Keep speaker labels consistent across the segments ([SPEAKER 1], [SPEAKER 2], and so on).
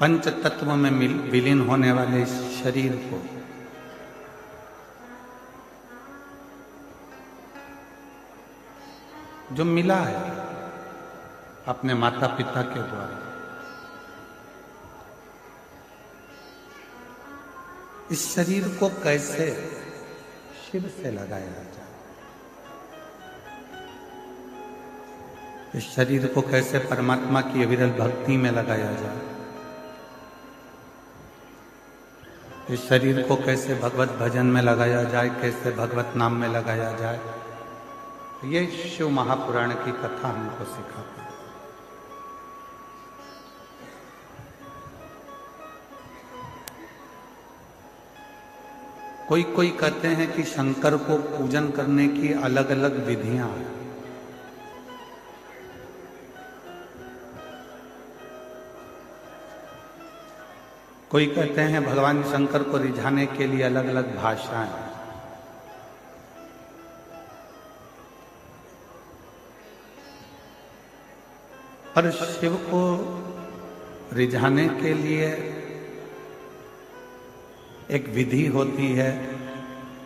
[SPEAKER 1] पंच तत्व में विलीन होने वाले इस शरीर को जो मिला है अपने माता पिता के द्वारा, इस शरीर को कैसे शिव से लगाया जाए, इस शरीर को कैसे परमात्मा की अविरल भक्ति में लगाया जाए, इस शरीर को कैसे भगवत भजन में लगाया जाए, कैसे भगवत नाम में लगाया जाए, ये शिव महापुराण की कथा हमको सिखाती है। कोई कहते हैं कि शंकर को पूजन करने की अलग अलग विधियां हैं। कोई कहते हैं भगवान शंकर को रिझाने के लिए अलग अलग भाषाएं हैं। पर शिव को रिझाने के लिए एक विधि होती है,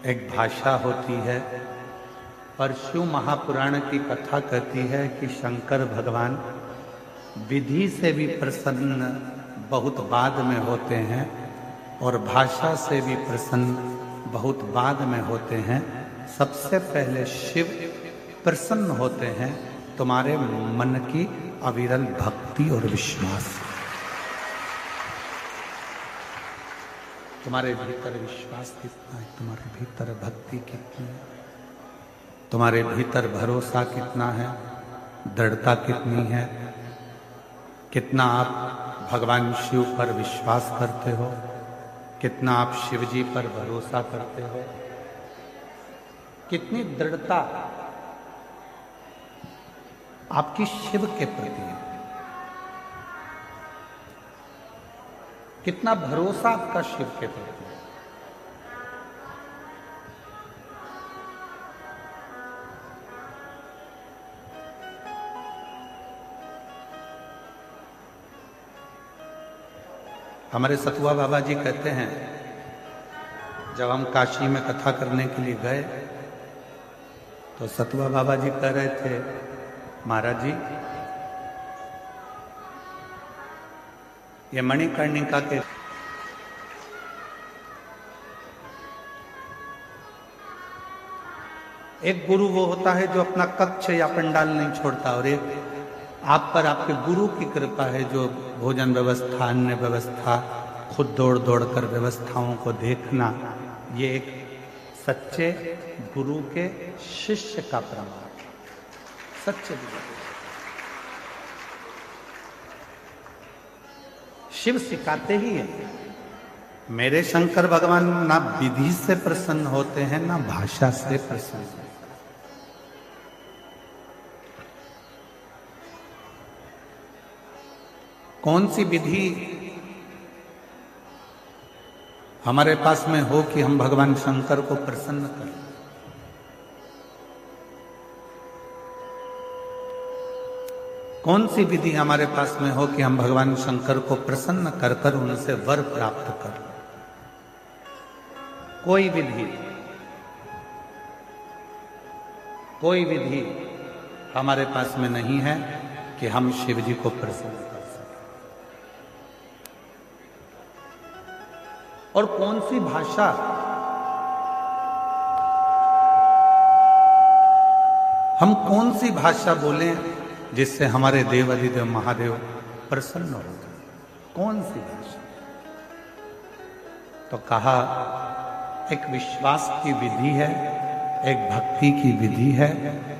[SPEAKER 1] एक भाषा होती है। और शिव महापुराण की कथा कहती है कि शंकर भगवान विधि से भी प्रसन्न बहुत बाद में होते हैं और भाषा से भी प्रसन्न बहुत बाद में होते हैं। सबसे पहले शिव प्रसन्न होते हैं तुम्हारे मन की अविरल भक्ति और विश्वास। तुम्हारे भीतर विश्वास कितना है, तुम्हारे भीतर भक्ति कितनी है, तुम्हारे भीतर भरोसा कितना है, दृढ़ता कितनी है, कितना आप भगवान शिव पर विश्वास करते हो, कितना आप शिव जी पर भरोसा करते हो, कितनी दृढ़ता आपकी शिव के प्रति है, कितना भरोसा आपका शिव के प्रति है। हमारे सतुआ बाबा जी कहते हैं, जब हम काशी में कथा करने के लिए गए तो सतुआ बाबा जी कह रहे थे, महाराज जी ये मणिकर्णिका के एक गुरु वो होता है जो अपना कक्ष या पंडाल नहीं छोड़ता, और एक आप पर आपके गुरु की कृपा है जो भोजन व्यवस्था, अन्य व्यवस्था, खुद दौड़ दौड़ कर व्यवस्थाओं को देखना, ये एक सच्चे गुरु के शिष्य का प्रमाण, सच्चे गुरु। शिव सिखाते ही है। मेरे शंकर भगवान ना विधि से प्रसन्न होते हैं ना भाषा से प्रसन्न होते हैं। कौन सी विधि हमारे पास में हो कि हम भगवान शंकर को प्रसन्न करें? कौन सी विधि हमारे पास में हो कि हम भगवान शंकर को प्रसन्न कर कर उनसे वर प्राप्त करें? कोई विधि हमारे पास में नहीं है कि हम शिव जी को प्रसन्न कर सकें। और कौन सी भाषा हम कौन सी भाषा बोलें जिससे हमारे देव अधिदेव महादेव प्रसन्न हो जाए? कौन सी भाषा? तो कहा एक विश्वास की विधि है, एक भक्ति की विधि है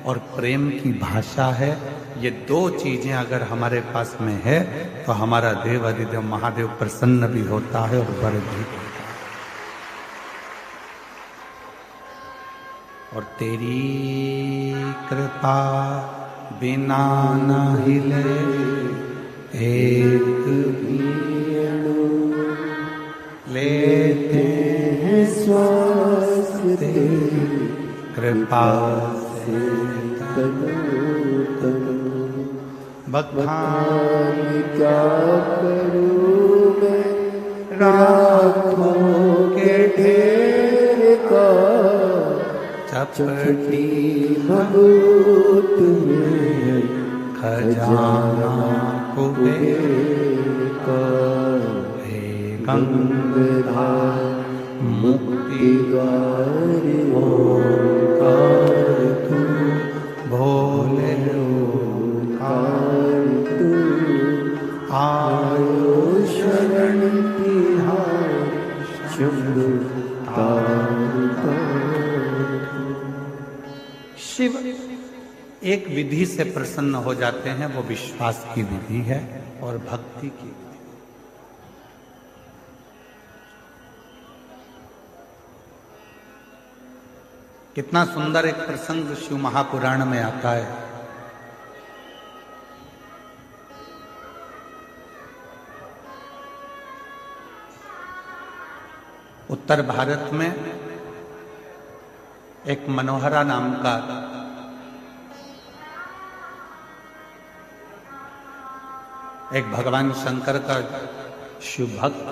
[SPEAKER 1] और प्रेम की भाषा है। ये दो चीजें अगर हमारे पास में है तो हमारा देव अधिदेव महादेव प्रसन्न भी होता है और वर भी होता है। और तेरी कृपा बिना न हिले एक भी अणु, लेते हैं श्वास तेरी कृपा से तनु तनु। बखान क्या करूं राखोगे ढेर का, चपटी भभूत में खजाना कुबेर का। हे गंगाधर मुक्ति द्वार ओंकार तू, भोले ओंकार तू, आयो शरण तिहार शंभु तारका। शिव एक विधि से प्रसन्न हो जाते हैं, वो विश्वास की विधि है और भक्ति की। कितना सुंदर एक प्रसंग शिव महापुराण में आता है। उत्तर भारत में एक मनोहरा नाम का एक भगवान शंकर का शिव भक्त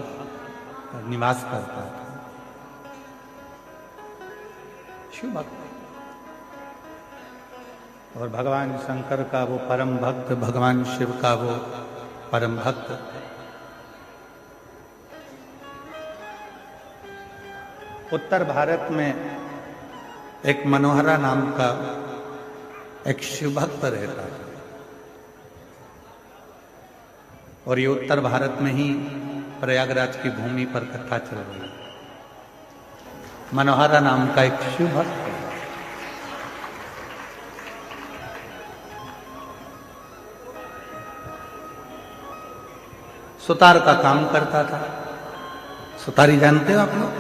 [SPEAKER 1] निवास करता था। शिव भक्त और भगवान शंकर का वो परम भक्त, भगवान शिव का वो परम भक्त उत्तर भारत में एक मनोहरा नाम का एक शिव भक्त रहता है। और ये उत्तर भारत में ही प्रयागराज की भूमि पर कथा चल रही है। मनोहरा नाम का एक शिव भक्त है। सुतार का काम करता था। सुतारी जानते हो आप लोग?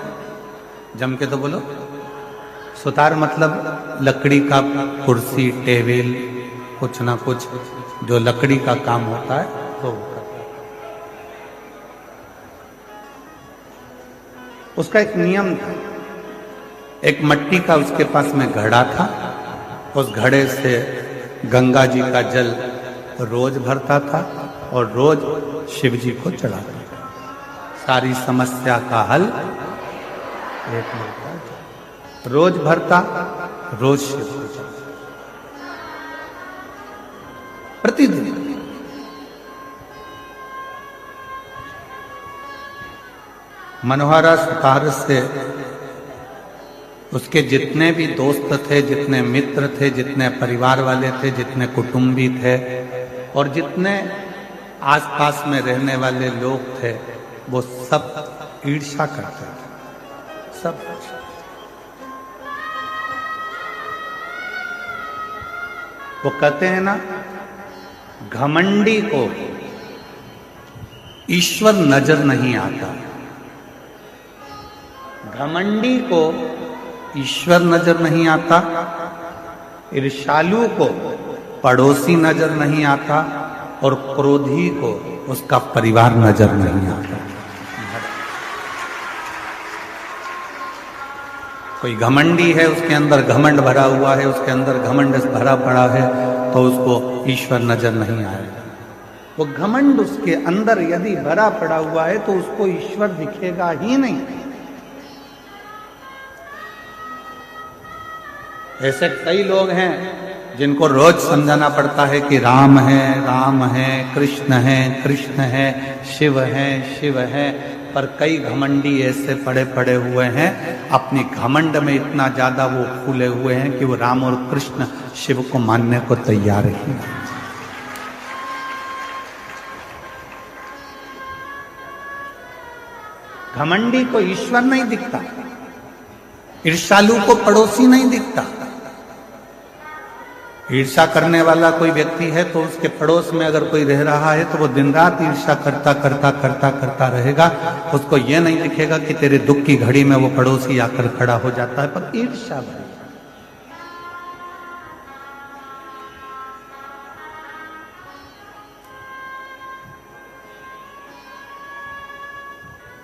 [SPEAKER 1] जम के तो बोलो। सुतार मतलब लकड़ी का कुर्सी टेबल कुछ ना कुछ जो लकड़ी का काम होता है तो उसका एक नियम था। एक मट्टी का उसके पास में घड़ा था। उस घड़े से गंगा जी का जल रोज भरता था और रोज शिव जी को चढ़ाता था। सारी समस्या का हल एक मिलता, रोज भरता, रोज शिव को चढ़ाता, प्रतिदिन। मनोहरा सुतार से उसके जितने भी दोस्त थे, जितने मित्र थे, जितने परिवार वाले थे, जितने कुटुंबी थे और जितने आसपास में रहने वाले लोग थे, वो सब ईर्ष्या करते थे। सब वो कहते हैं ना, घमंडी को ईश्वर नजर नहीं आता। घमंडी को ईश्वर नजर नहीं आता, ईर्ष्यालु को पड़ोसी नजर नहीं आता और क्रोधी को उसका परिवार नजर नहीं आता। कोई घमंडी है, उसके अंदर घमंड भरा हुआ है, उसके अंदर घमंड भरा पड़ा है, तो उसको ईश्वर नजर नहीं आएगा। वो घमंड उसके अंदर यदि भरा पड़ा हुआ है तो उसको ईश्वर दिखेगा ही नहीं। ऐसे कई लोग हैं जिनको रोज समझाना पड़ता है कि राम है, कृष्ण है, शिव है, पर कई घमंडी ऐसे पड़े हुए हैं, अपनी घमंड में इतना ज्यादा वो फूले हुए हैं कि वो राम और कृष्ण शिव को मानने को तैयार ही नहीं। घमंडी को ईश्वर नहीं दिखता, ईर्ष्यालु को पड़ोसी नहीं दिखता। ईर्ष्या करने वाला कोई व्यक्ति है तो उसके पड़ोस में अगर कोई रह रहा है तो वो दिन रात ईर्ष्या करता रहेगा। उसको ये नहीं दिखेगा कि तेरे दुख की घड़ी में वो पड़ोसी आकर खड़ा हो जाता है, पर ईर्ष्या भरी।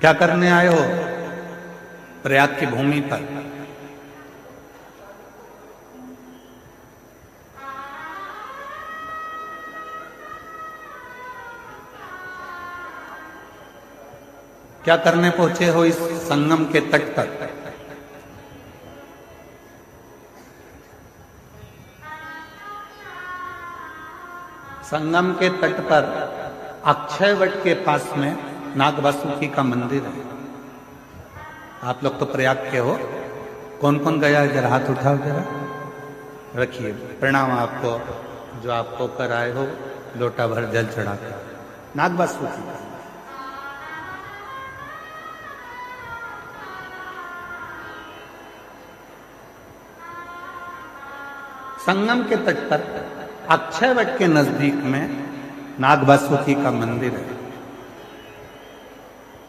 [SPEAKER 1] क्या करने आए हो प्रयाग की भूमि पर? क्या करने पहुंचे हो इस संगम के तट पर? संगम के तट पर अक्षयवट के पास में नागवासुकी का मंदिर है। आप लोग तो प्रयाग के हो, कौन कौन गया है? जरा हाथ उठाओ, जरा रखिए। प्रणाम आपको, जो आप होकर आए हो लोटा भर जल चढ़ाकर। नागवासुकी संगम के तट पर अक्षयवट के नजदीक में नागवासुकी का मंदिर है।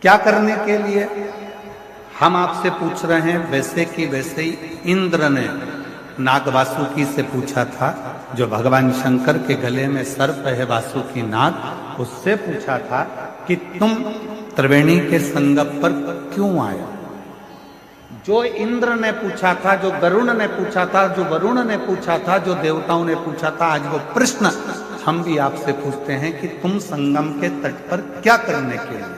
[SPEAKER 1] क्या करने के लिए हम आपसे पूछ रहे हैं? वैसे कि वैसे ही इंद्र ने नागवासुकी से पूछा था, जो भगवान शंकर के गले में सर्प है वासुकी नाग, उससे पूछा था कि तुम त्रिवेणी के संगम पर क्यों आए? जो इंद्र ने पूछा था, जो गरुण ने पूछा था, जो वरुण ने पूछा था, जो देवताओं ने पूछा था, आज वो प्रश्न हम भी आपसे पूछते हैं कि तुम संगम के तट पर क्या करने के लिए?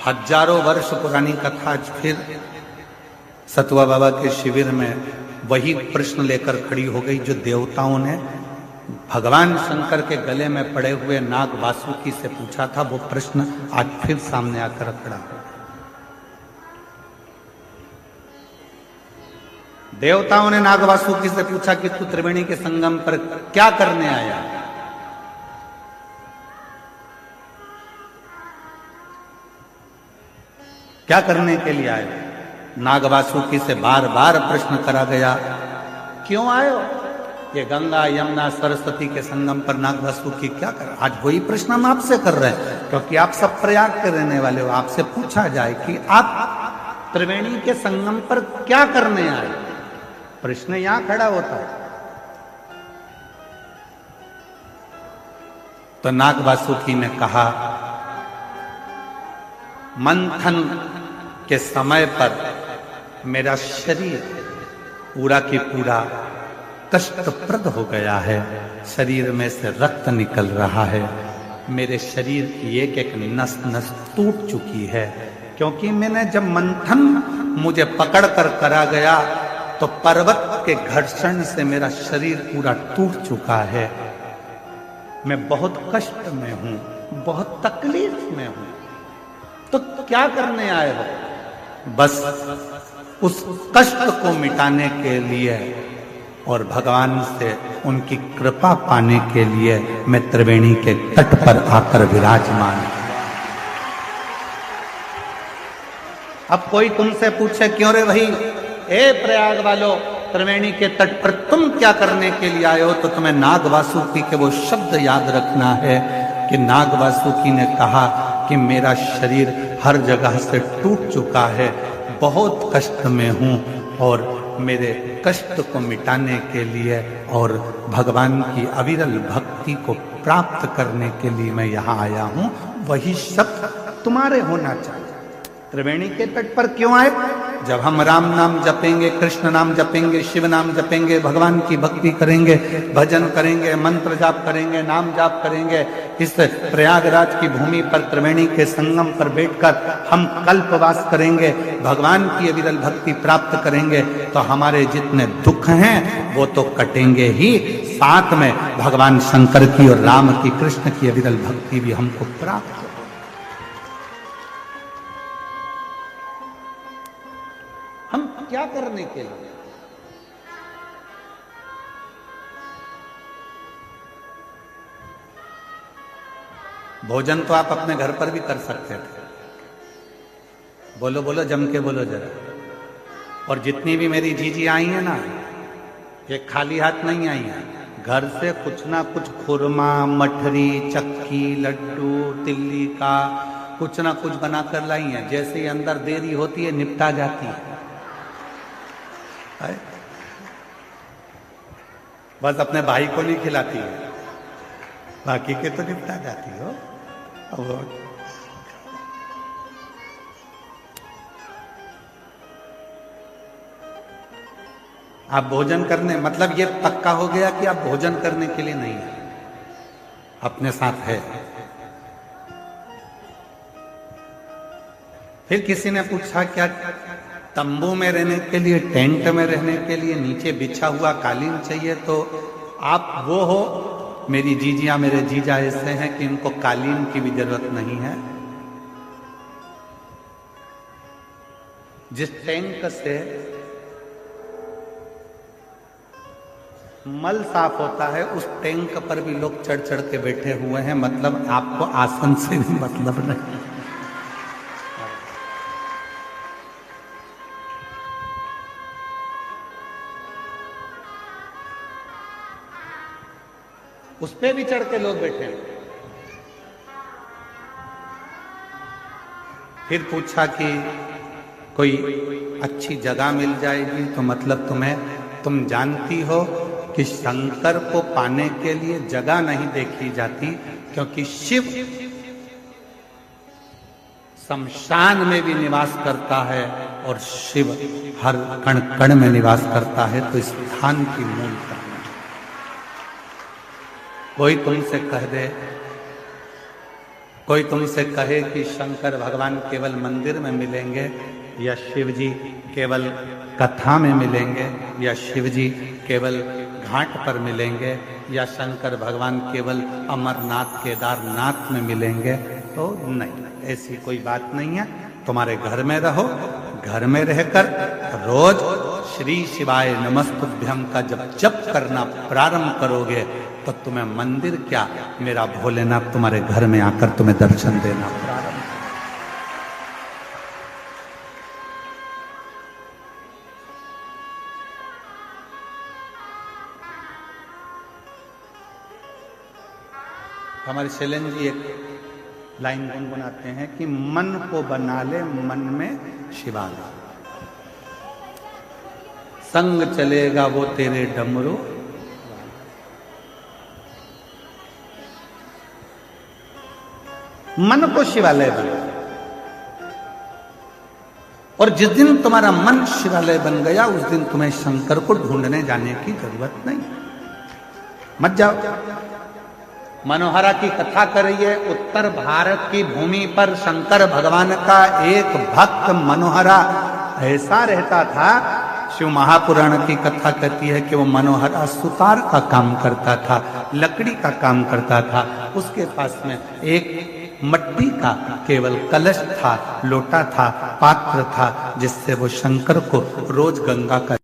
[SPEAKER 1] हजारों वर्ष पुरानी कथा आज फिर सतुआ बाबा के शिविर में वही प्रश्न लेकर खड़ी हो गई, जो देवताओं ने भगवान शंकर के गले में पड़े हुए नाग वासुकी से पूछा था। वो प्रश्न आज फिर सामने आकर खड़ा हो। देवताओं ने नाग वासुकी से पूछा कि तू त्रिवेणी के संगम पर क्या करने आया? क्या करने के लिए आए? नागवासुकी से बार बार प्रश्न करा गया, क्यों आए हो? ये गंगा यमुना सरस्वती के संगम पर नागवासुकी क्या कर? आज वही प्रश्न हम आपसे कर रहे हैं, क्योंकि आप सब प्रयाग के रहने वाले हो। आपसे पूछा जाए कि आप त्रिवेणी के संगम पर क्या करने आए, प्रश्न यहां खड़ा होता है। तो नागवासुकी ने कहा, मंथन के समय पर मेरा शरीर पूरा की पूरा कष्टप्रद हो गया है। शरीर में से रक्त निकल रहा है। मेरे शरीर की एक एक नस नस टूट चुकी है, क्योंकि मैंने जब मंथन मुझे पकड़ कर करा गया तो पर्वत के घर्षण से मेरा शरीर पूरा टूट चुका है। मैं बहुत कष्ट में हूं, बहुत तकलीफ में हूं। तो क्या करने आए हो? बस उस कष्ट को मिटाने के लिए और भगवान से उनकी कृपा पाने के लिए मैं त्रिवेणी के तट पर आकर विराजमान। अब कोई तुमसे पूछे, क्यों रे भाई, ए प्रयाग वालों, त्रिवेणी के तट पर तुम क्या करने के लिए आए हो? तो तुम्हें नागवासुकी के वो शब्द याद रखना है कि नागवासुकी ने कहा कि मेरा शरीर हर जगह से टूट चुका है, बहुत कष्ट में हूं, और मेरे कष्ट को मिटाने के लिए और भगवान की अविरल भक्ति को प्राप्त करने के लिए मैं यहाँ आया हूं। वही शब्द तुम्हारे होना चाहिए। त्रिवेणी के तट पर क्यों आए? जब हम राम नाम जपेंगे, कृष्ण नाम जपेंगे, शिव नाम जपेंगे, भगवान की भक्ति करेंगे, भजन करेंगे, मंत्र जाप करेंगे, नाम जाप करेंगे, इस प्रयागराज की भूमि पर त्रिवेणी के संगम पर बैठकर हम कल्पवास करेंगे, भगवान की अविरल भक्ति प्राप्त करेंगे, तो हमारे जितने दुख हैं वो तो कटेंगे ही, साथ में भगवान शंकर की और राम की, कृष्ण की अविरल भक्ति भी हमको प्राप्त हो। हम क्या करने के लिए? भोजन तो आप अपने घर पर भी कर सकते थे। बोलो बोलो, जम के बोलो जरा। और जितनी भी मेरी जीजी आई हैं ना, ये खाली हाथ नहीं आई हैं। घर से कुछ ना कुछ खुरमा, मठरी, चक्की, लड्डू, तिल्ली का कुछ ना कुछ बनाकर लाई हैं। जैसे ही अंदर देरी होती है निपटा जाती है। बस अपने भाई को नहीं खिलाती है, बाकी के तो निपटा जाती हो। आप भोजन करने, मतलब ये पक्का हो गया कि आप भोजन करने के लिए नहीं है, अपने साथ है। फिर किसी ने पूछा क्या तंबू में रहने के लिए, टेंट में रहने के लिए नीचे बिछा हुआ कालीन चाहिए? तो आप वो हो, मेरी जीजियां मेरे जीजा ऐसे हैं कि इनको कालीन की भी जरूरत नहीं है। जिस टैंक से मल साफ होता है उस टैंक पर भी लोग चढ़ चढ़ के बैठे हुए हैं, मतलब आपको आसन से भी मतलब नहीं। उस पे भी चढ़ के लोग बैठे हैं। फिर पूछा कि कोई अच्छी जगह मिल जाएगी? तो मतलब तुम जानती हो कि शंकर को पाने के लिए जगह नहीं देखी जाती, क्योंकि शिव शमशान में भी निवास करता है और शिव हर कण कण में निवास करता है। तो स्थान की मूलता कोई तुमसे कह दे, कोई तुमसे कहे कि शंकर भगवान केवल मंदिर में मिलेंगे, या शिव जी केवल कथा में मिलेंगे, या शिव जी केवल घाट पर मिलेंगे, या शंकर भगवान केवल अमरनाथ केदारनाथ में मिलेंगे, तो नहीं, ऐसी कोई बात नहीं है। तुम्हारे घर में रहो, घर में रहकर रोज श्री शिवाय नमस्तुभ्यम का जब जप करना प्रारंभ करोगे तो तुम्हें मंदिर क्या, मेरा भोलेनाथ तुम्हारे घर में आकर तुम्हें दर्शन देना प्रारंभ। हमारे शैलेंद्र जी एक लाइन गुनगुनाते हैं कि मन को बना ले मन में शिवाला, संग चलेगा वो तेरे डमरू। मन को शिवालय बना, और जिस दिन तुम्हारा मन शिवालय बन गया उस दिन तुम्हें शंकर को ढूंढने जाने की जरूरत नहीं। मत जाओ। मनोहरा की कथा करिए। उत्तर भारत की भूमि पर शंकर भगवान का एक भक्त मनोहरा ऐसा रहता था। शिव महापुराण की कथा कहती है कि वो मनोहरा सुतार का काम करता था, लकड़ी का काम करता था। उसके पास में एक मट्टी का केवल कलश था, लोटा था, पात्र था, जिससे वो शंकर को रोज गंगा का